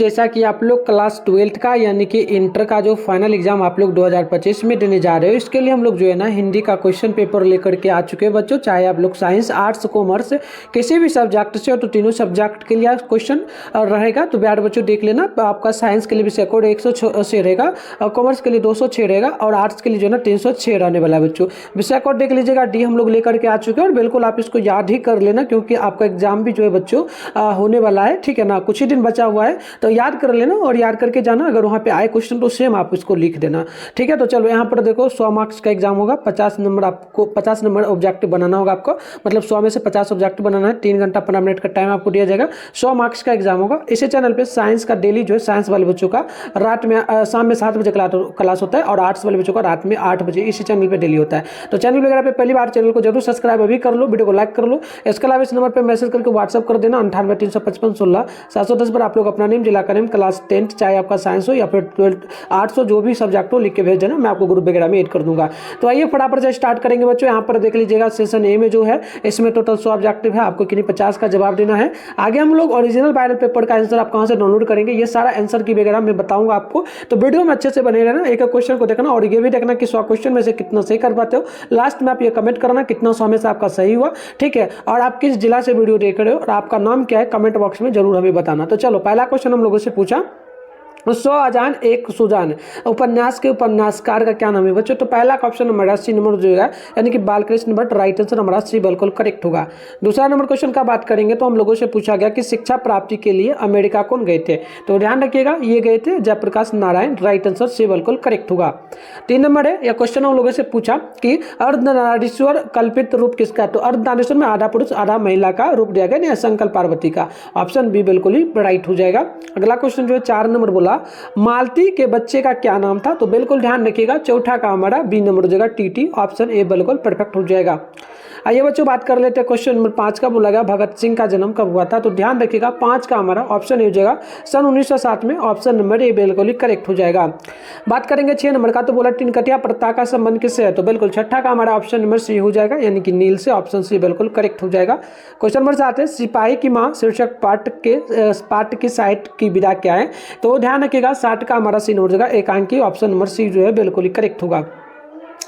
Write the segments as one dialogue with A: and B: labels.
A: जैसा कि आप लोग क्लास 12th का यानी कि इंटर का जो फाइनल एग्जाम आप लोग 2025 में देने जा रहे हो, इसके लिए हम लोग जो है ना हिंदी का क्वेश्चन पेपर लेकर के आ चुके हैं बच्चों। चाहे आप लोग साइंस, आर्ट्स, कॉमर्स किसी भी सब्जेक्ट से हो तो तीनों सब्जेक्ट के लिए क्वेश्चन रहेगा। तो प्यारे बच्चों देख लेना, आपका साइंस के लिए विषय कोड 106 रहेगा, कॉमर्स के लिए 206 रहेगा और आर्ट्स के लिए जो है ना 306 रहने वाला है बच्चों। विषय कोड देख लीजिएगा, डी हम लोग लेकर के आ चुके हैं और बिल्कुल आप इसको याद ही कर लेना क्योंकि आपका एग्जाम भी जो है बच्चों होने वाला है, ठीक है ना। कुछ ही दिन बचा हुआ है तो याद कर लेना और याद करके जाना। अगर वहाँ पे आए क्वेश्चन तो सेम आप इसको लिख देना, ठीक है। तो चलो यहाँ पर देखो 100 मार्क्स का एग्जाम होगा, 50 नंबर आपको 50 नंबर ऑब्जेक्टिव बनाना होगा आपको, मतलब 100 में से 50 ऑब्जेक्टिव बनाना है। 3 घंटा 15 मिनट का टाइम आपको दिया जाएगा। 100 मार्क्स का एग्जाम होगा। इसी चैनल पे साइंस का डेली जो है साइंस वाले बच्चों का रात में शाम में 7 बजे क्लास होता है और आर्ट्स वाले बच्चों का रात में 8 बजे इसी चैनल पे डेली होता है। तो चैनल वगैरह पे पहली बार चैनल को जरूर सब्सक्राइब अभी कर लो, वीडियो को लाइक कर लो। इसके अलावा इस नंबर पर मैसेज करके व्हाट्सअप कर देना 98 355 16 710 पर आप लोग अपना नेम, जिला का नेम, क्लास 10th चाहे आपका साइंस हो या फिर 12th आर्ट्स हो, जो भी सब्जेक्ट हो लिख के भेज देना, मैं आपको ग्रुप वगैरह में ऐड कर दूंगा। तो आइए फटाफट से स्टार्ट करेंगे बच्चों। यहाँ पर देख लीजिएगा सेशन ए में जो है इसमें टोटल 100 ऑब्जेक्टिव है, आपको किन्हीं 50 का जवाब देना है। आगे हम लोग ओरिजिनल वायरल पेपर का आंसर आप कहाँ से डाउनलोड करेंगे, ये सारा आंसर की वगैरह मैं बताऊंगा आपको। तो वीडियो में अच्छे से बने रहना, एक एक क्वेश्चन को देखना और ये भी देखना कि 100 क्वेश्चन में से कितना सही कर पाते हो। लास्ट में आप ये कमेंट करना कितना 100 में से आपका सही हुआ, ठीक है। और आप किस जिला से वीडियो देख रहे हो और आपका नाम क्या है कमेंट बॉक्स में जरूर हमें बताना। तो चलो पहला क्वेश्चन हम लोगों से पूछा, 100 अजान एक सुजान उपन्यास के उपन्यासकार का क्या नाम है बच्चों। तो पहला ऑप्शन हमारा सी नंबर जो है यानी कि बालकृष्ण भट्ट, राइट आंसर हमारा सी बिल्कुल करेक्ट होगा। दूसरा नंबर क्वेश्चन का बात करेंगे तो हम लोगों से पूछा गया कि शिक्षा प्राप्ति के लिए अमेरिका कौन गए थे। तो ध्यान रखिएगा ये गए थे Jayaprakash Narayan, right answer C बिल्कुल करेक्ट होगा। 3 नंबर है, यह क्वेश्चन हम लोगों से पूछा कि अर्धनारीश्वर कल्पित रूप किसका। तो अर्धनारीश्वर में आधा पुरुष आधा महिला का रूप दिया गया, शंकर पार्वती का, ऑप्शन बी बिल्कुल ही राइट हो जाएगा। अगला क्वेश्चन जो है 4 नंबर बोला, मालती के बच्चे का क्या नाम था। तो बिल्कुल ध्यान रखिएगा चौथा का हमारा बी नंबर हो जाएगा टीटी, ऑप्शन ए बिल्कुल परफेक्ट हो जाएगा। आइए बच्चों बात कर लेते हैं क्वेश्चन नंबर 5 का, बोला गया भगत सिंह का जन्म कब हुआ था। तो ध्यान रखिएगा 5 का हमारा ऑप्शन ए हो जाएगा सन 1907 में, ऑप्शन नंबर ए बिल्कुल ही करेक्ट हो जाएगा। बात करेंगे 6 नंबर का, तो बोला तिनकटिया प्रथा का संबंध किससे है। तो बिल्कुल छठा का हमारा ऑप्शन नंबर सी हो जाएगा यानी कि नील से, ऑप्शन सी बिल्कुल करेक्ट हो जाएगा। क्वेश्चन नंबर 7 है, सिपाही की मां शीर्षक पाठ की साइट की विधा क्या है। तो ध्यान रखिएगा 60 का हमारा सी हो जाएगा एकांकी, ऑप्शन नंबर सी जो है बिल्कुल ही करेक्ट होगा।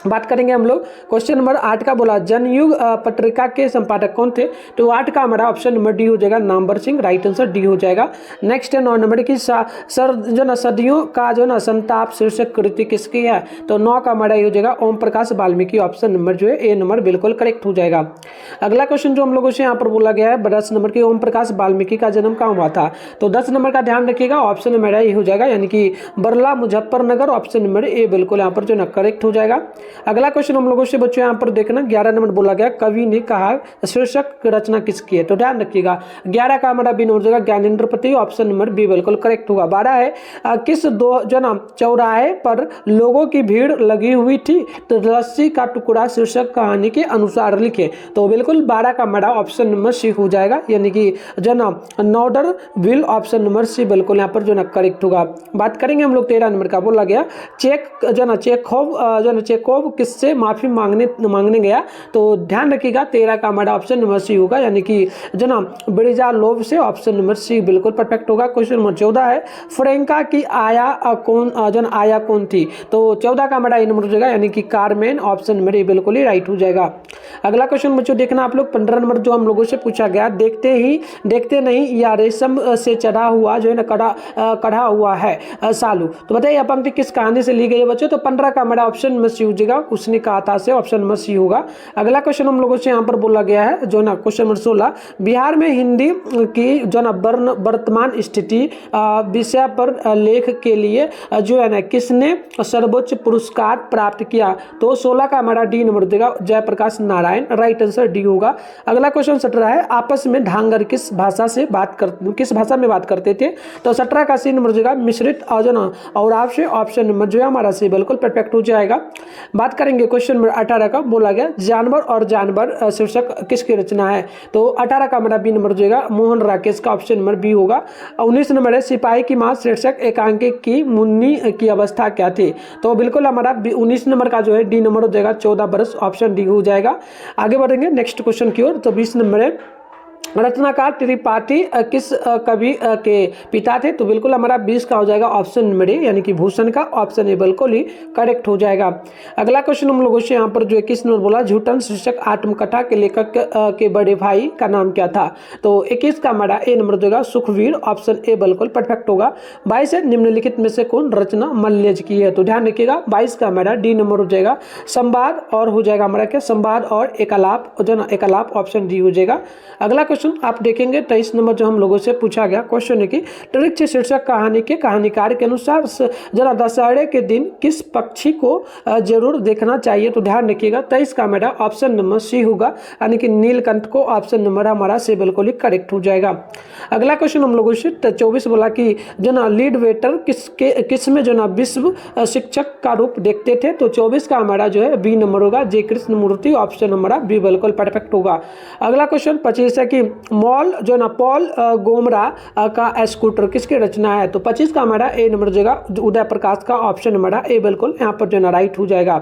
A: बात करेंगे हम लोग क्वेश्चन नंबर 8 का, बोला जनयुग पत्रिका के संपादक कौन थे। तो 8 का हमारा ऑप्शन नंबर डी हो जाएगा Namvar Singh, right answer D हो जाएगा। नेक्स्ट है 9 नंबर की जो ना सदियों का जो ना संताप शीर्षक कृति किसकी है। तो 9 का हमारा ये हो जाएगा ओम प्रकाश वाल्मीकि, ऑप्शन नंबर जो है ए नंबर बिल्कुल करेक्ट हो जाएगा। अगला क्वेश्चन जो हम लोगों से यहाँ पर बोला गया है 10 नंबर की, ओम प्रकाश वाल्मीकि का जन्म कहाँ हुआ था। तो 10 नंबर का ध्यान रखिएगा ऑप्शन मेरा ये हो जाएगा यानी कि Barla Muzaffarnagar, option number A बिल्कुल यहाँ पर जो ना करेक्ट हो जाएगा। अगला क्वेश्चन हम लोगों से बच्चों यहाँ पर देखना 11 नंबर बोला गया, कवि ने कहा शीर्षक रचना किसकी है। तो ध्यान रखिएगा 11 का हमारा बी हो जाएगा ज्ञानेंद्रपति, ऑप्शन नंबर बी बिल्कुल करेक्ट होगा। 12 है, किस दो जो ना चौराहे पर लोगों की भीड़ लगी हुई थी। तो लस्सी का टुकड़ा शीर्षक कहानी के अनुसार लिखे। तो बिल्कुल 12 का हमारा ऑप्शन नंबर सी हो जाएगा यानी कि जो ना नॉर्डर विल, ऑप्शन नंबर सी बिल्कुल यहाँ पर जो ना करेक्ट होगा। बात करेंगे हम लोग 13 नंबर का, बोला गया चेखोव किससे माफी मांगने गया। तो ध्यान रखिएगा 13 का हमारा ऑप्शन नंबर सी होगा यानी कि जो ना ब्रिजालोव से, ऑप्शन नंबर सी बिल्कुल परफेक्ट होगा। क्वेश्चन नंबर 14 है, फ्रेंका की आया कौन थी। तो 14 का हमारा नंबर हो जाएगा यानी कि कार्मेन, ऑप्शन नंबर ए बिल्कुल ही राइट हो जाएगा। अगला क्वेश्चन बच्चों देखना आप लोग 15 नंबर जो हम लोगों से पूछा गया, देखते नहीं या रेशम से चढ़ा हुआ जो है ना कढ़ा हुआ है सालू। तो बताइए यह पंक्ति किस कहानी से ली गई है बच्चों। तो 15 का हमारा ऑप्शन नंबर सी हो जाएगा उसने कहा था से, ऑप्शन नंबर सी होगा। अगला क्वेश्चन हम लोगों से यहाँ पर बोला गया है जो ना क्वेश्चन नंबर 16, बिहार में हिंदी की जो ना वर्तमान स्थिति विषय पर लेख के लिए जो है ना किसने सर्वोच्च पुरस्कार प्राप्त किया। तो 16 का हमारा डी नंबर देगा Jayaprakash Narayan, right answer D होगा। अगला क्वेश्चन 17 है, आपस में ढांगर किस भाषा में बात करते थे। तो 17 का सी नंबर देगा मिश्रित और आपसे, ऑप्शन नंबर जो है हमारा सी बिल्कुल परफेक्ट हो जाएगा। बात करेंगे क्वेश्चन नंबर 18 का, बोला गया जानवर और जानवर शीर्षक किसकी रचना है। तो 18 का हमारा बी नंबर जाएगा मोहन राकेश का, ऑप्शन नंबर बी होगा। 19 नंबर है, सिपाही की मां शीर्षक एकांकी की मुन्नी की अवस्था क्या थी। तो बिल्कुल हमारा 19 नंबर का जो है डी नंबर हो जाएगा 14 बरस, ऑप्शन डी हो जाएगा। आगे बढ़ेंगे नेक्स्ट क्वेश्चन की ओर। तो 20 नंबर है, रचनाकार त्रिपाठी किस कवि के पिता थे? तो बिल्कुल हमारा 20 का हो जाएगा ऑप्शन नंबर ए, यानी कि भूषण का ऑप्शन ए बिल्कुल ही करेक्ट हो जाएगा। अगला क्वेश्चन हम लोगों से यहाँ पर जो 21 नंबर बोला, झूठन शीर्षक आत्मकथा के लेखक के बड़े भाई का नाम क्या था? तो 21 का हमारा ए नंबर जो होगा सुखवीर, ऑप्शन ए बिल्कुल परफेक्ट होगा। 22 है निम्नलिखित में से कौन रचना मल्यज की है? तो ध्यान रखिएगा 22 का हमारा डी नंबर हो जाएगा संवाद, और हो जाएगा हमारा क्या संवाद और एकालाप, जो ना एकालाप ऑप्शन डी हो जाएगा। अगला क्वेश्चन आप देखेंगे 23 नंबर जो हम लोगों से पूछा गया क्वेश्चन है कि वृक्ष शीर्षक कहानी के कहानीकार के अनुसार जरा दशहरे के दिन किस पक्षी को जरूर देखना चाहिए? तो ध्यान रखिएगा 23 का मेरा ऑप्शन नंबर सी होगा, यानी कि नीलकंठ को ऑप्शन नंबर हमारा से बिल्कुल ही करेक्ट हो जाएगा। अगला क्वेश्चन हम लोगों से 24 बोला कि जो ना लीड वेटर किस में जो ना विश्व शिक्षक का रूप देखते थे? तो 24 का हमारा जो है बी नंबर होगा, जे कृष्ण मूर्ति, ऑप्शन हमारा बी बिल्कुल परफेक्ट होगा। अगला क्वेश्चन 25 है कि मॉल जो ना पॉल गोमरा का स्कूटर किसकी रचना है? तो 25 का हमारा ए नंबर हो जाएगा उदय प्रकाश का, ऑप्शन हमारा ए बिल्कुल यहाँ पर जो ना राइट हो जाएगा।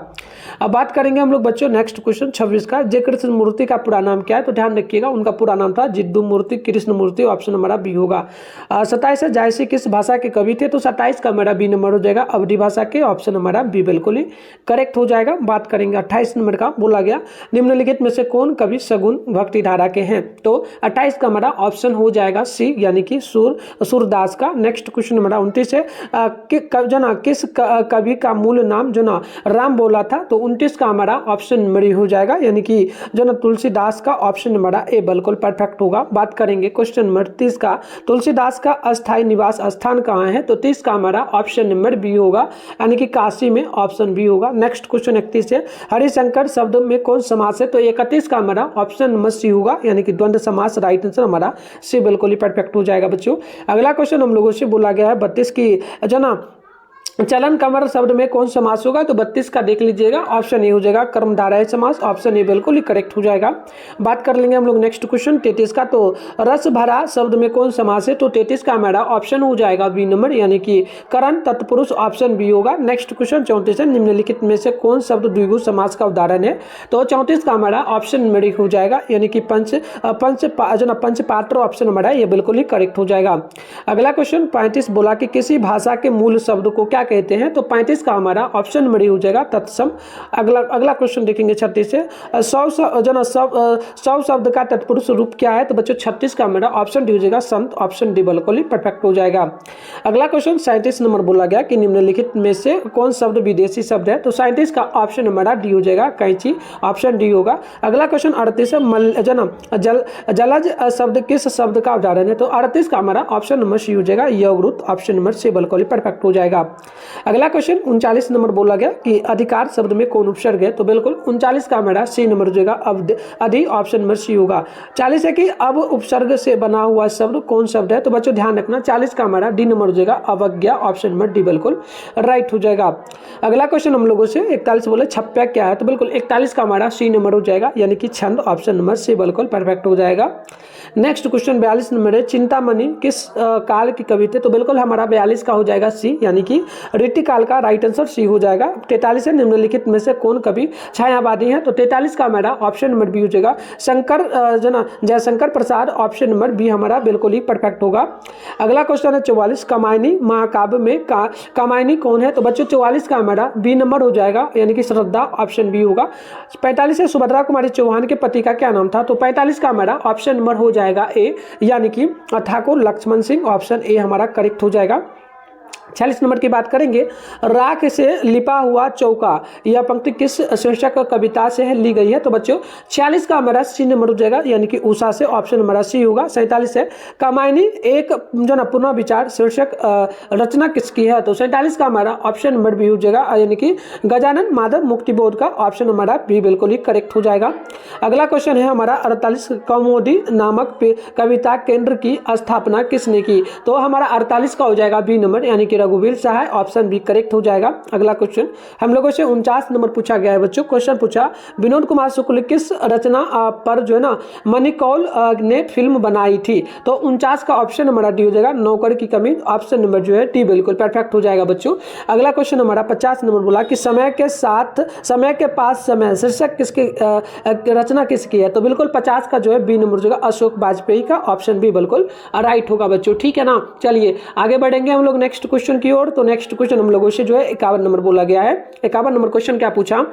A: अब बात करेंगे हम लोग बच्चों नेक्स्ट क्वेश्चन 26 का, जे कृष्ण मूर्ति का पूरा नाम क्या है? तो ध्यान रखिएगा उनका पूरा नाम था जिद्दू मूर्ति कृष्ण मूर्ति, ऑप्शन हमारा बी होगा। 27 है जायसी किस भाषा के कवि थे? तो 27 का हमारा बी नंबर हो जाएगा अवधी भाषा के, ऑप्शन हमारा बी बिल्कुल ही करेक्ट हो जाएगा। बात करेंगे 28 नंबर का, बोला गया निम्नलिखित में से कौन कवि सगुन भक्ति धारा के हैं? तो 28 का हमारा ऑप्शन हो जाएगा सी, यानी कि सूरदास का। नेक्स्ट क्वेश्चन हमारा 29 है जो ना किस कवि का मूल नाम जो ना राम बोला था? तो 29 का हमारा ऑप्शन नंबर हो जाएगा, यानी कि जो ना तुलसीदास का, ऑप्शन हमारा ए बिल्कुल परफेक्ट होगा। बात करेंगे क्वेश्चन नंबर 30 का, तुलसीदास का अस्थायी निवास स्थान कहाँ है? तो 30 का हमारा ऑप्शन नंबर बी होगा, यानी कि काशी में, ऑप्शन बी होगा। नेक्स्ट क्वेश्चन 31 है हरिशंकर शब्द में कौन समास है? तो 31 का हमारा ऑप्शन नंबर सी होगा, यानी कि द्वंद्व समास, राइट आंसर हमारा सी बिल्कुल ही परफेक्ट हो जाएगा बच्चों। अगला क्वेश्चन हम लोगों से बोला गया है 32 की जो ना चलन कमर शब्द में कौन समास होगा? तो 32 का देख लीजिएगा, ऑप्शन ए हो जाएगा कर्मधारय समास, ऑप्शन ए बिल्कुल ही करेक्ट हो जाएगा। बात कर लेंगे हम लोग नेक्स्ट क्वेश्चन 33 का, तो रस भरा शब्द में कौन समास है? तो 33 का हमारा ऑप्शन हो जाएगा बी नंबर, यानी कि करण तत्पुरुष, ऑप्शन बी होगा। नेक्स्ट क्वेश्चन 34 है निम्नलिखित में से कौन शब्द द्विगु समास का उदाहरण है? तो 34 का हमारा ऑप्शन नंबर हो जाएगा, यानी कि पंच पात्र, ऑप्शन हमारा ये बिल्कुल ही करेक्ट हो जाएगा। अगला क्वेश्चन 35 बोला कि किसी भाषा के मूल शब्द को क्या कहते हैं? तो 35 का हमारा ऑप्शन नंबर हो जाएगा तत्सम। अगला क्वेश्चन देखेंगे 36 से 100 शब्द का तत्पुरुष रूप क्या है? तो बच्चों 36 का हमारा ऑप्शन डी हो जाएगा संत, ऑप्शन डी बिल्कुल ही परफेक्ट हो जाएगा। अगला क्वेश्चन 37 नंबर बोला गया कि निम्नलिखित में से कौन शब्द विदेशी शब्द है? तो 37 का ऑप्शन हमारा डी हो जाएगा कैंची, ऑप्शन डी होगा। अगला क्वेश्चन 38 है जलज शब्द किस शब्द का उदाहरण है? तो 38 का हमारा ऑप्शन नंबर सी हो जाएगा यौवृत, ऑप्शन नंबर सी बिल्कुल ही परफेक्ट हो जाएगा। अगला क्वेश्चन 39 नंबर बोला गया कि अधिकार शब्द में कौन उपसर्ग है? तो बिल्कुल 39 का हमारा सी नंबर हो जाएगा अधि, ऑप्शन नंबर सी होगा। 40 है कि अब उपसर्ग से बना हुआ शब्द कौन शब्द है? तो बच्चों ध्यान रखना 40 का हमारा डी नंबर हो जाएगा अवज्ञा, ऑप्शन नंबर डी बिल्कुल राइट हो जाएगा। अगला क्वेश्चन हम लोगों से 41 बोले छप्पा क्या है? तो बिल्कुल 41 का हमारा सी नंबर हो जाएगा, यानी कि छंद, ऑप्शन नंबर सी बिल्कुल परफेक्ट हो जाएगा। नेक्स्ट क्वेश्चन 42 नंबर है चिंतामणि किस काल की कवि थे? तो बिल्कुल हमारा 42 का हो जाएगा सी, यानी कि ऋतु काल का, राइट आंसर सी हो जाएगा। 43 है निम्नलिखित में से कौन कवि छायावादी है? तो 43 का हमारा ऑप्शन नंबर बी हो जाएगा Shankar Jaishankar Prasad, option number B हमारा बिल्कुल ही परफेक्ट होगा। अगला क्वेश्चन है 44 कामायनी महाकाव्य में कामायनी कौन है? तो बच्चों 44 का हमारा बी नंबर हो जाएगा, यानी कि श्रद्धा, ऑप्शन बी होगा। 45 है सुभद्रा कुमारी चौहान के पति का क्या नाम था? तो 45 का हमारा ऑप्शन नंबर हो जाएगा ए, यानी कि ठाकुर लक्ष्मण सिंह, ऑप्शन ए हमारा करेक्ट हो जाएगा। 46 नंबर की बात करेंगे राख से लिपा हुआ चौका, यह पंक्ति किस शीर्षक कविता से ली गई है? तो बच्चों 46 का हमारा सी नंबर हो जाएगा, यानी कि उषा से, ऑप्शन हमारा सी होगा। 47 है कामायनी एक जो ना पुनः विचार शीर्षक रचना किसकी है? तो 47 का हमारा ऑप्शन नंबर बी हो जाएगा, यानी कि गजानन माधव मुक्तिबोध का, ऑप्शन हमारा बी बिल्कुल ही करेक्ट हो जाएगा। अगला क्वेश्चन है हमारा 48 कौमुदी नामक कविता केंद्र की स्थापना किसने की? तो हमारा 48 का हो जाएगा बी नंबर, यानी कि रघुवीर सहाय, ऑप्शन बी करेक्ट हो जाएगा। अगला क्वेश्चन हम लोगों से 49 नंबर पूछा गया है बच्चों। क्वेश्चन पूछा विनोद कुमार शुक्ल किस रचना पर जो है ना मणिकौल ने फिल्म बनाई थी। तो 49 का ऑप्शन हमारा डी हो जाएगा, नौकर की कमी, ऑप्शन नंबर जो है डी बिल्कुल परफेक्ट हो जाएगा बच्चों। अगला क्वेश्चन हमारा 50 नंबर बोला कि समय के साथ समय के पास समय शीर्षक किसकी रचना किसकी है। तो बिल्कुल 50 का जो है बी नंबर जो है अशोक वाजपेयी का, ऑप्शन बी बिल्कुल राइट होगा बच्चों, ठीक है ना। चलिए आगे बढ़ेंगे हम लोग नेक्स्ट क्वेश्चन की ओर। तो नेक्स्ट क्वेश्चन हम लोगों से जो है 51 नंबर बोला गया है। 51 नंबर क्वेश्चन क्या पूछा,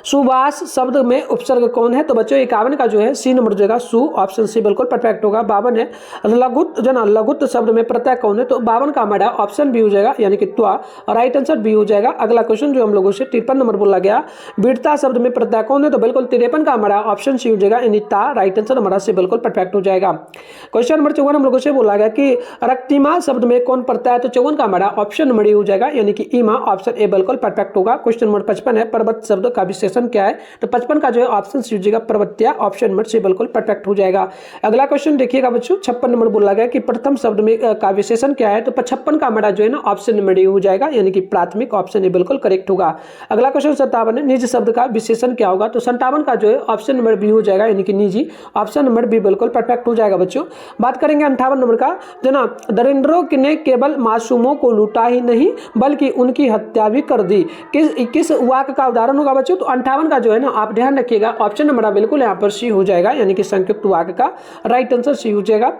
A: सुबास शब्द में उपसर्ग कौन है। तो बच्चों 51 का जो है सी नंबर जो है सु, ऑप्शन सी बिल्कुल परफेक्ट होगा। 52 है लघुत जो ना लघुत शब्द में प्रत्यय कौन है। तो 52 का हमारा ऑप्शन बी हो जाएगा यानी कि त्वा, राइट आंसर बी हो जाएगा। अगला क्वेश्चन जो हम लोगों से 53 नंबर बोला गया, वीरता शब्द में प्रत्यय कौन है। तो बिल्कुल 53 का हमारा ऑप्शन सी हो जाएगा यानी ता, राइट आंसर हमारा सी बिल्कुल परफेक्ट हो जाएगा। क्वेश्चन नंबर 54 हम लोगों से बोला गया कि रक्तिमा शब्द में कौन प्रत्यय है। तो 54 का हमारा ऑप्शन नंबर हो जाएगा यानी कि ईमा, ऑप्शन ए बिल्कुल परफेक्ट होगा। क्वेश्चन नंबर 55 है पर्वत शब्द का विशेषण क्या है। तो 55 का जो है ऑप्शन सी हो जाएगा पर्वत्या, ऑप्शन नंबर सी बिल्कुल परफेक्ट हो जाएगा। अगला क्वेश्चन देखिएगा बच्चों 56 नंबर बोला गया कि प्रथम शब्द में का विशेषण क्या है। तो 56 का हमारा जो है ना ऑप्शन नंबर डी हो जाएगा यानी कि प्राथमिक, ऑप्शन ए बिल्कुल करेक्ट होगा। अगला क्वेश्चन 57 है निज शब्द का विशेषण क्या होगा। तो 57 का जो है ऑप्शन नंबर बी हो जाएगा यानी कि निजी, ऑप्शन नंबर बी बिल्कुल परफेक्ट हो जाएगा बच्चों। बात करेंगे 58 नंबर का, जो ना दरिंद्रों ने केवल मासूमों को लूटा ही नहीं बल्कि उनकी हत्या भी कर दी, किस वाक्य का उदाहरण होगा बच्चों। तो 58 का जो है ना आप ध्यान रखिएगा ऑप्शन नंबर बिल्कुल यहाँ पर सी हो जाएगा यानी कि संयुक्त वाक्य का राइट आंसर सी हो जाएगा।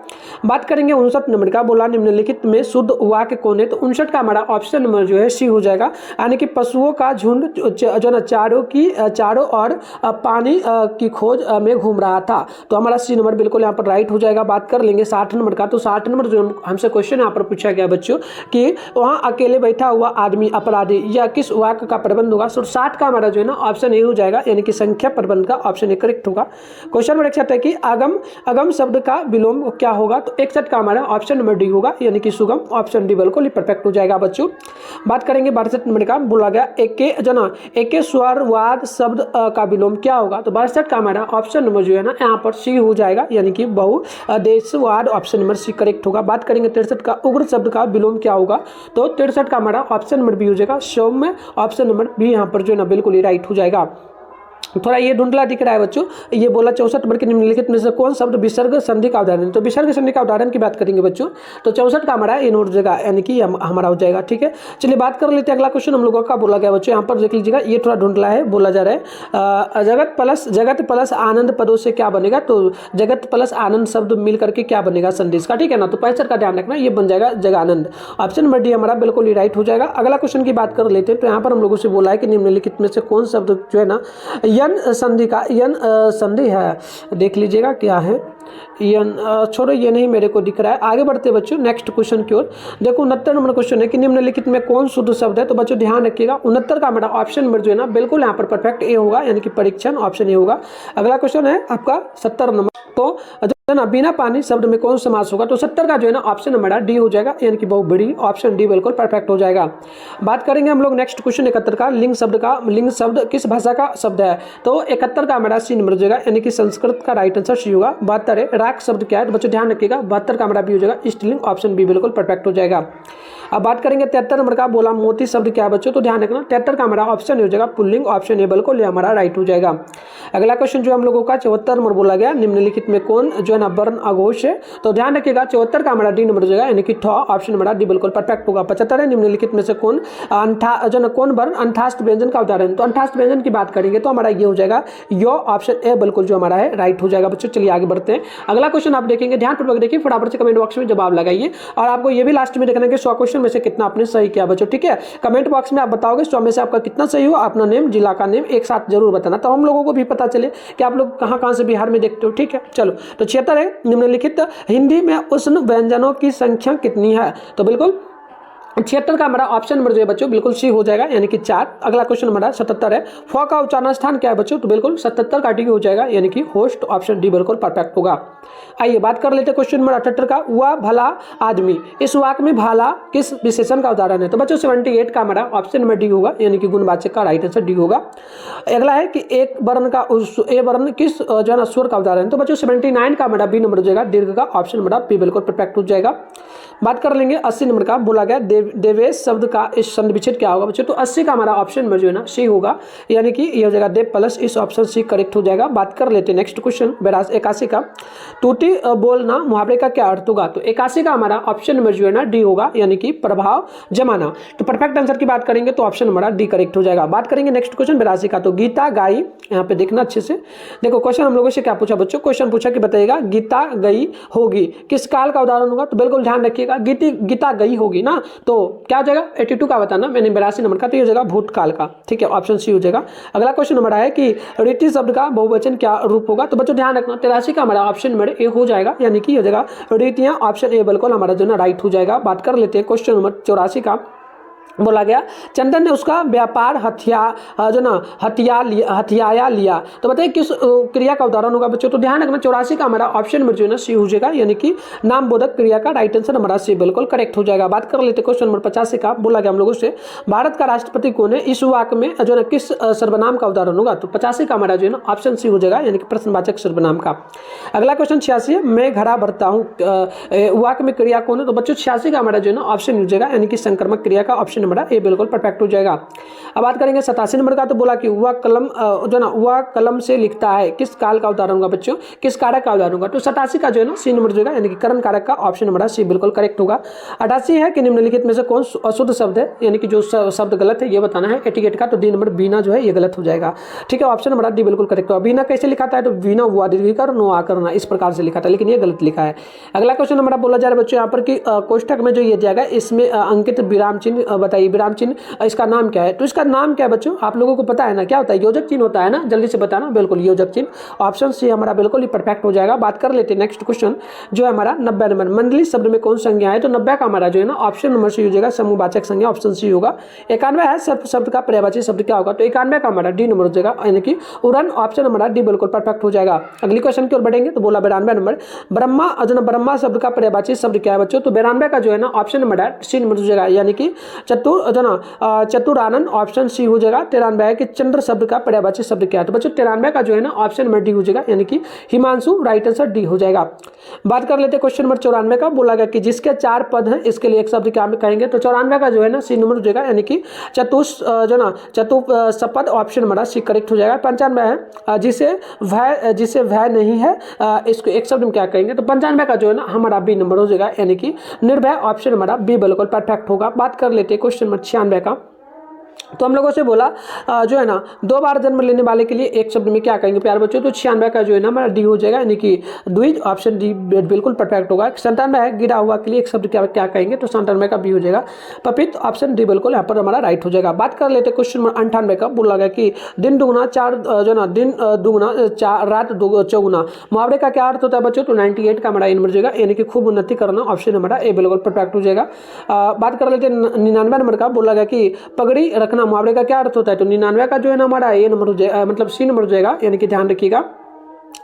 A: बात करेंगे 59 नंबर का, बोला निम्नलिखित में शुद्ध वाक्य कौन है। तो 59 का हमारा ऑप्शन नंबर जो है सी हो जाएगा यानी कि पशुओं का झुंड जो ना चारों और पानी की खोज में घूम रहा था। तो हमारा सी नंबर बिल्कुल यहाँ पर राइट हो जाएगा। बात कर लेंगे 60 नंबर का। तो 60 नंबर जो हमसे क्वेश्चन यहाँ पर पूछा गया बच्चों कि वहाँ अकेले बैठा हुआ आदमी अपराधी या किस वाक्य का प्रबंध होगा। तो 60 का हमारा जो है ना ऑप्शन ए हो जाएगा यानी कि संख्या प्रबंध का, ऑप्शन ए करेक्ट होगा। क्वेश्चन नंबर 61 है कि अगम शब्द का विलोम क्या होगा। तो 61 का हमारा ऑप्शन नंबर डी होगा यानी कि सुगम, ऑप्शन डी बिल्कुल परफेक्ट हो जाएगा बच्चों। बात करेंगे 62 नंबर का, बोला गया एके स्वरवाद शब्द का विलोम क्या होगा। तो 62 का हमारा ऑप्शन नंबर जो है ना यहाँ पर सी हो जाएगा यानी कि बहुदेशवाद, ऑप्शन नंबर सी करेक्ट होगा। बात करेंगे 63 का, उग्र शब्द का विलोम क्या होगा। तो 63 का हमारा ऑप्शन नंबर बी हो जाएगा सौम्य, ऑप्शन नंबर बी यहाँ पर जो है ना बिल्कुल ही राइट हो जाएगा। थोड़ा ये धुंधला दिख रहा है बच्चों। ये बोला 64 नंबर के निम्नलिखित में से कौन शब्द विसर्ग संधि का उदाहरण है। तो विसर्ग संधि का उदाहरण की बात करेंगे बच्चों। तो 64 का हमारा इन हो जाएगा यानी कि हमारा हो जाएगा, ठीक है। चलिए बात कर लेते हैं अगला क्वेश्चन हम लोगों का बोला गया बच्चों। यहाँ पर देख लीजिएगा ये थोड़ा धुंधला है, बोला जा रहा है जगत प्लस आनंद पदों से क्या बनेगा। तो जगत प्लस आनंद शब्द मिल करके क्या बनेगा संदेश का, ठीक है ना। तो 65 का ध्यान रखना, ये बन जाएगा जगानंद, ऑप्शन नंबर डी हमारा बिल्कुल ही राइट हो जाएगा। अगला क्वेश्चन की बात कर लेते हैं। तो यहाँ पर हम लोगों से बोला है कि निम्नलिखित में से कौन शब्द जो है ना यन संधि का यन संधि है। देख लीजिएगा क्या है यन, छोड़ो ये नहीं मेरे को दिख रहा है। आगे बढ़ते बच्चों नेक्स्ट क्वेश्चन की ओर। देखो 69 नंबर क्वेश्चन है कि निम्नलिखित में कौन शुद्ध शब्द है। तो बच्चों ध्यान रखिएगा 69 का हमारा ऑप्शन नंबर जो है ना बिल्कुल यहाँ पर परफेक्ट ए होगा यानी कि परीक्षण, ऑप्शन ए होगा। अगला क्वेश्चन है आपका 70 नंबर, तो ना बिना पानी शब्द में कौन समास होगा। तो 70 का जो है ना ऑप्शन हमारा डी हो जाएगा यानी कि बहुत बड़ी, ऑप्शन डी बिल्कुल परफेक्ट हो जाएगा। बात करेंगे हम लोग नेक्स्ट क्वेश्चन 71 का, लिंग शब्द किस भाषा का शब्द है। तो 71 का हमारा सी नंबर हो जाएगा यानी कि संस्कृत का राइट आंसर सी होगा। 72 है राग शब्द क्या है। तो बच्चों ध्यान रखिएगा 72 का हमारा बी हो जाएगा स्त्रीलिंग, ऑप्शन बी बिल्कुल परफेक्ट हो जाएगा। अब बात करेंगे 73 नंबर का, बोला मोती शब्द क्या है बच्चों। तो ध्यान रखना 73 का हमारा ऑप्शन हो जाएगा पुल्लिंग, ऑप्शन ए बिल्कुल हमारा राइट हो जाएगा। अगला क्वेश्चन जो हम लोगों का 74 नंबर बोला गया, निम्नलिखित में कौन जो है ना वर्ण अघोष है। तो ध्यान रखिएगा 74 का हमारा डी नंबर हो जाएगा यानी कि ठा, ऑप्शन हमारा डी बिल्कुल परफेक्ट होगा। 75 है निम्नलिखित में से कौन कौन वर्ण अंठाष्ट व्यंजन का उदाहरण। तो अंठाष्ट व्यंजन की बात करेंगे तो हमारा ये हो जाएगा यो, ऑप्शन ए बिल्कुल जो हमारा है राइट हो जाएगा बच्चों। चलिए आगे बढ़ते हैं। अगला क्वेश्चन आप देखेंगे, ध्यानपूर्वक देखिए, फटाफट से कमेंट बॉक्स में जवाब लगाइए और आपको ये भी लास्ट में देखना है कि 100 क्वेश्चन में से कितना आपने सही किया बच्चों, ठीक है। कमेंट बॉक्स में आप बताओगे 100 में से आपका कितना सही हो, अपना नेम, जिला का नेम एक साथ जरूर बताना, तो हम लोगों को भी पता चले कि आप लोग कहाँ से बिहार में देखते हो, ठीक है। चलो तो 76 है निम्नलिखित हिंदी में उष्ण व्यंजनों की संख्या कितनी है। तो बिल्कुल 76 का हमारा ऑप्शन नंबर जो है बच्चों बिल्कुल सी हो जाएगा यानी कि 4। अगला क्वेश्चन हमारा 77 है, फ का उच्चारण स्थान क्या है बच्चों। तो बिल्कुल 77 का डी हो जाएगा यानी कि होस्ट, ऑप्शन डी बिल्कुल परफेक्ट होगा। आइए बात कर लेते हैं क्वेश्चन नंबर 78 का, वह भला आदमी, इस वाक्य में भला किस विशेषण का उदाहरण है। तो बच्चों 78 का हमारा ऑप्शन नंबर डी होगा यानी कि गुणवाचक का राइट आंसर डी होगा। अगला है कि एक वर्ण का ए वर्ण किस जो है ना स्वर का उदाहरण है। तो बच्चों 79 का हमारा बी नंबर हो जाएगा दीर्घ का, ऑप्शन हमारा बी बिल्कुल परफेक्ट हो जाएगा। बात कर लेंगे 80 नंबर का, बोला गया देवेश शब्द का इस संधि विच्छेद क्या होगा बच्चों, तो 80 का हमारा ऑप्शन में जो है ना सी होगा, यानी कि ये हो जाएगा देव प्लस, इस ऑप्शन सी करेक्ट हो जाएगा। बात कर लेते हैं नेक्स्ट क्वेश्चन 81 का, टूटी बोलना मुहावरे का क्या अर्थ होगा, तो 81 का हमारा ऑप्शन में जो है ना डी होगा, यानी कि प्रभाव जमाना। तो परफेक्ट आंसर की बात करेंगे तो ऑप्शन हमारा डी करेक्ट हो जाएगा। बात करेंगे नेक्स्ट क्वेश्चन 82 का, तो गीता गाई, यहाँ पे देखना अच्छे से, देखो क्वेश्चन हम लोगों से क्या पूछा बच्चों, क्वेश्चन पूछा कि बताइएगा गीता गई होगी किस काल का उदाहरण होगा, तो बिल्कुल ध्यान रखिएगा गीता गई होगी ना, तो क्या हो जाएगा 82 का बताना, मैंने 82 नंबर का, तो ये हो जाएगा भूतकाल का, ठीक है, ऑप्शन सी हो जाएगा। अगला क्वेश्चन हमारा है कि रीति शब्द का बहुवचन क्या रूप होगा, तो बच्चों ध्यान रखना 83 का हमारा ऑप्शन में ए हो जाएगा, यानी कि हो जाएगा रीतियां, ऑप्शन ए बिल्कुल हमारा जो है ना राइट हो जाएगा। बात कर लेते हैं क्वेश्चन नंबर 84 का, बोला गया चंदन ने उसका व्यापार हथियाया लिया, तो बताइए किस क्रिया का उदाहरण होगा बच्चों, तो ध्यान रखना 84 का हमारा ऑप्शन में जो है ना सी हो जाएगा, यानी कि नाम बोधक क्रिया का राइट आंसर हमारा सी बिल्कुल करेक्ट हो जाएगा। बात कर लेते क्वेश्चन नंबर 85 का, बोला गया हम लोगों से भारत का राष्ट्रपति कौन है, इस वाक्य में जो है ना किस सर्वनाम का उदाहरण होगा, तो 85 का हमारा जो है ना ऑप्शन सी हो जाएगा, यानी कि प्रश्नवाचक सर्वनाम का। अगला क्वेश्चन 86 है, मैं घड़ा भरता हूँ वाक्य में क्रिया कौन है, तो बच्चों 86 का हमारा जो है ना ऑप्शन हो जाएगा, यानी कि संक्रमक क्रिया का ऑप्शन हमारा ए बिल्कुल परफेक्ट हो जाएगा। अब बात करेंगे 87 नंबर का, तो बोला कि वह कलम जो ना वह कलम से लिखता है किस काल का उदाहरण होगा बच्चों, किस कारक का उदाहरण होगा, तो 87 का जो है ना सी नंबर जो है, यानी कि करण कारक का ऑप्शन हमारा सी बिल्कुल करेक्ट होगा। 88 है कि निम्नलिखित में से कौन अशुद्ध शब्द है, यानी कि जो शब्द गलत है ये बताना है 88 का, तो डी नंबर बीना जो है ये गलत हो जाएगा, ठीक है, ऑप्शन हमारा डी बिल्कुल करेक्ट होगा। बीना कैसे लिखा था, तो बीना हुआ दीर्घिकार नो आ करना, इस प्रकार से लिखा था, लेकिन ये गलत लिखा है। अगला क्वेश्चन हमारा बोला जा रहा है बच्चों यहाँ पर कि कोष्टक में जो ये जाएगा इसमें अंकित विराम चिन्ह बताइए, विराम चिन्ह इसका नाम क्या है, तो इसका नाम क्या है बच्चों, आप लोगों को पता है ना, क्या होता है, योजक चिन्ह होता है ना, जल्दी से बताना, बिल्कुल योजक चिन्ह, ऑप्शन सी हमारा बिल्कुल ही परफेक्ट हो जाएगा। बात कर लेते हैं नेक्स्ट क्वेश्चन जो है हमारा 90 नंबर, मंडली शब्द में कौन संज्ञा है, तो 90 का हमारा जो है ना ऑप्शन नंबर सी हो जाएगा, समूहवाचक संज्ञा, ऑप्शन सी होगा। 91 है सर्प शब्द का पर्यायवाची शब्द क्या होगा, तो 91 का हमारा डी नंबर हो जाएगा, यानी कि उड़न, ऑप्शन हमारा डी बिल्कुल परफेक्ट हो जाएगा। अगली क्वेश्चन की ओर बढ़ेंगे, तो बोला 92 नंबर, ब्रह्मा जो ब्रह्मा शब्द का पर्यायवाची शब्द क्या है बच्चों, तो 92 का जो है ना ऑप्शन हमारा सी नंबर हो जाएगा, यानी कि चतुरानन, ऑप्शन सी हो जाएगा। 93 है कि चंद्र शब्द का पर्यायवाची शब्द क्या है, तो बच्चों 93 का जो है ना ऑप्शन नंबर डी हो जाएगा, यानी कि हिमांशु, राइट आंसर डी हो जाएगा। बात कर लेते हैं क्वेश्चन नंबर 94 का, बोला गया कि जिसके 4 पद हैं इसके लिए एक शब्द क्या कहेंगे, तो 94 का जो है ना सी नंबर हो जाएगा, यानी कि चतुष्पद, ऑप्शन हमारा सी करेक्ट हो जाएगा। 95 है जिसे भय नहीं है इसको एक शब्द में क्या कहेंगे, तो 95 का जो है ना हमारा बी नंबर हो जाएगा, यानी कि निर्भय, ऑप्शन हमारा बी बिल्कुल परफेक्ट होगा। बात कर लेते हैं क्वेश्चन नंबर 96 का, तो हम लोगों से बोला जो है ना 2 बार जन्म लेने वाले के लिए एक शब्द में क्या कहेंगे प्यार बच्चों, तो 96 का जो है ना हमारा डी हो जाएगा, यानी कि द्विज, ऑप्शन डी बिल्कुल परफेक्ट होगा। 97 है गिरा हुआ के लिए एक शब्द क्या कहेंगे, तो 97 का बी हो जाएगा, पपित, ऑप्शन डी बिल्कुल यहाँ पर हमारा राइट हो जाएगा। बात कर लेते क्वेश्चन नंबर 98 का, बोला गया कि दिन दुगुना 4 जो ना दिन दुगुना रात चौगुना, मुहावरे का क्या अर्थ होता है बच्चों, तो 98 का हमारा इन नंबर जाएगा, यानी कि खूब उन्नति करना, ऑप्शन हमारा ए बिल्कुल परफेक्ट हो जाएगा। बात कर लेते 99 नंबर का, बोला गया कि पगड़ी रखना मुहावरे का क्या अर्थ होता है, तो 99 का जो है ना हमारा ए नंबर हो जाएगा, मतलब सी नंबर हो जाएगा, यानी कि ध्यान रखिएगा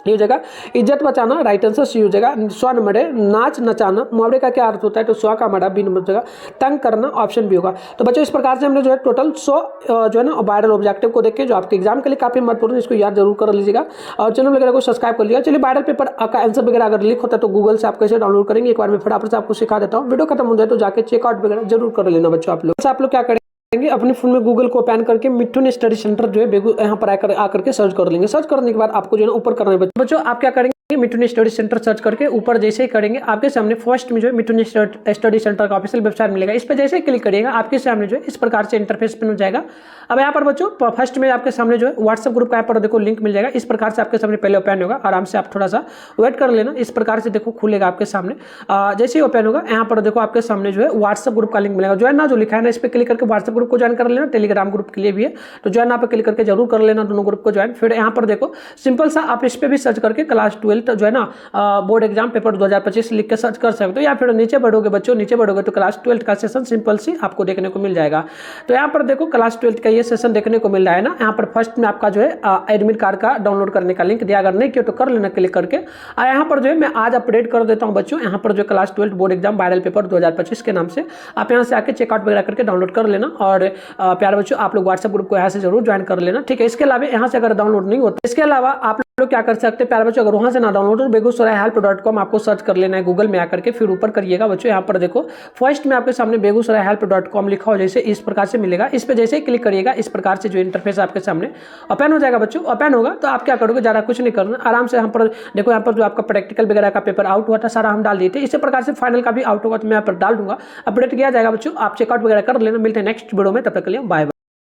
A: ये हो जाएगा इज्जत बचाना, राइट आंसर सी हो जाएगा। 100 नंबर है नाच नचाना, मुहावरे का क्या अर्थ होता है, तो 100 का हमारा बी नंबर हो जाएगा, तंग करना, ऑप्शन बी होगा। तो बच्चों इस प्रकार से हमने जो है टोटल 100 जो है ना वायरल ऑब्जेक्टिव को देख के जो आपके एग्जाम के लिए काफी महत्वपूर्ण, इसको याद जरूर कर लीजिएगा और चैनल वगैरह को सब्सक्राइब कर लीजिएगा। चलिए वायरल पेपर का आंसर वगैरह अगर लीक होता है तो गूगल से आप कैसे डाउनलोड करेंगे, एक बार मैं फटाफट से आपको सिखा देता हूँ। वीडियो खत्म हो जाए तो जाके चेकआउट वगैरह जरूर कर लेना बच्चों। आप लोग क्या करेंगे, अपने फोन में गूगल को ओपन करके मिठुन स्टडी सेंटर जो है यहाँ पर आकर के सर्च कर लेंगे। सर्च करने के बाद आपको जो है ऊपर करना है बच्चों, आप क्या करेंगे मिठुन स्टडी सेंटर सर्च करके ऊपर जैसे ही करेंगे आपके सामने फर्स्ट में जो है मिठुन स्टडी सेंटर का ऑफिशियल वेबसाइट मिलेगा। इस पर जैसे ही क्लिक करिएगा आपके सामने जो है इस प्रकार से इंटरफेस बन जाएगा। अब यहाँ पर बच्चों फर्स्ट में आपके सामने जो है व्हाट्सएप ग्रुप का यहाँ पर देखो लिंक मिल जाएगा। इस प्रकार से आपके सामने पहले ओपन होगा, आराम से आप थोड़ा सा वेट कर लेना। इस प्रकार से देखो खुलेगा आपके सामने। जैसे ही ओपन होगा यहाँ पर देखो आपके सामने जो है व्हाट्सएप ग्रुप का लिंक मिलेगा। ज्वाइन ना जो लिखा है ना इस पर क्लिक करके व्हाट्सएप ग्रुप को ज्वाइन कर लेना। टेलीग्राम ग्रुप के लिए भी है तो ज्वाइन आप क्लिक करके जरूर कर लेना दोनों ग्रुप को ज्वाइन। फिर यहाँ पर देखो सिंपल सा आप इस पर भी सर्च करके क्लास 12 जो है ना बोर्ड एग्जाम पेपर 2025 लिख के सर्च कर सकते हो, या फिर नीचे बढ़ोगे बच्चों, नीचे बढ़ोगे तो क्लास 12 का सेशन सिंपल सी आपको देखने को मिल जाएगा। तो यहाँ पर देखो क्लास 12 का ये सेशन देखने को मिल रहा है ना। यहाँ पर फर्स्ट में आपका जो है एडमिट कार्ड का डाउनलोड करने का लिंक दिया, अगर नहीं किया तो कर लेना क्लिक करके। और यहाँ पर जो है मैं आज अपडेट कर देता हूँ बच्चों। यहाँ पर जो class 12 board exam viral paper 2025 के नाम से आप यहाँ से आके चेकआउट वगैरह करके डाउनलोड कर लेना। और प्यारे बच्चों आप लोग व्हाट्सएप ग्रुप को यहाँ से जरूर ज्वाइन कर लेना, ठीक है। इसके अलावा यहाँ से अगर डाउनलोड नहीं होता, इसके अलावा आप लोग क्या कर सकते हैं प्यारे बच्चों, अगर वहाँ से ना डाउनलोड हो बेगूसराय हेल्प.com आपको सर्च कर लेना है गूगल में आकर के, फिर ऊपर करिएगा बच्चों। यहाँ पर देखो फर्स्ट में आपके सामने बेगूसराय हेल्प.com लिखा हो, जैसे इस प्रकार से मिलेगा। इस पर जैसे ही क्लिक करिएगा इस प्रकार से जो इंटरफेस आपके सामने ओपन हो जाएगा बच्चों। ओपन होगा तो आप क्या करोगे, ज़्यादा कुछ नहीं करना, आराम से यहाँ पर देखो, यहाँ पर जो आपका प्रैक्टिकल वगैरह का पेपर आउट हुआ था सारा हम डाल दिए थे। इसी प्रकार से फाइनल का भी आउट होगा तो मैं यहाँ पर डाल दूंगा, अपडेट किया जाएगा बच्चों। आप चेकआउट वगैरह कर लेना। मिलते हैं नेक्स्ट वीडियो में, तब तक के लिए बाय।